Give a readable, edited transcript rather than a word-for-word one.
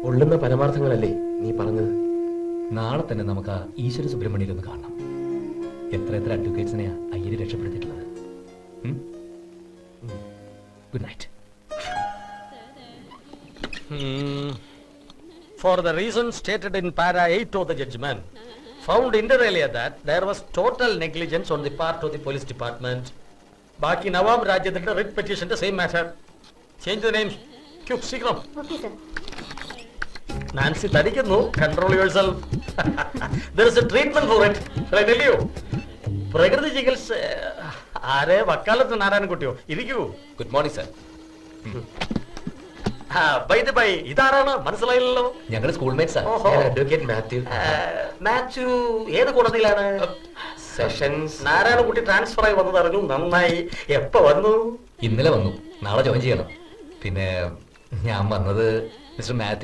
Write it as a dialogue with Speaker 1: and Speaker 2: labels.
Speaker 1: ഉള്ളുന്ന പരമാർത്ഥങ്ങളല്ലേ നീ പറഞ്ഞത്?
Speaker 2: നാളെ തന്നെ നമുക്ക് ആ ഈശ്വര സുബ്രഹ്മണ്യരെ ഒന്ന് കാണണം. എത്ര അഡ്വക്കേറ്റ്സിനെയാ അയ്യര് രക്ഷപ്പെടുത്തിയിട്ടുള്ളത്. Good night.
Speaker 3: For the reasons stated in para 8 of the judgment, found inter alia that there was total negligence on the part of the police department. Baki Nawab Rajendra writ petition the same matter. Change the names. Quick, Sikram.
Speaker 4: Okay, sir.
Speaker 3: Nancy Tadikanu, control yourself. There is a treatment for it. Shall I tell you? Prakriti Jigals, Are Vakalat Naran Kutio. Iriku.
Speaker 2: Good morning sir.
Speaker 3: By the by, ഇതാരാണ് മനസ്സിലായില്ലല്ലോ?
Speaker 2: ഞങ്ങൾ സ്കൂൾമേറ്റ്സാ.
Speaker 1: Advocate Mathew.
Speaker 3: Mathew ഏത് കോടതിയിലാണ്?
Speaker 1: Sessions.
Speaker 3: Narayanakutty transfer ആയി വന്നത് അറിഞ്ഞു. നന്നായി. എപ്പോ വന്നു?
Speaker 2: ഇന്നലെ വന്നു. നാളെ ജോയിൻ ചെയ്യണം. പിന്നെ ഞാൻ വന്നത് മിസ്റ്റർ മാത്യു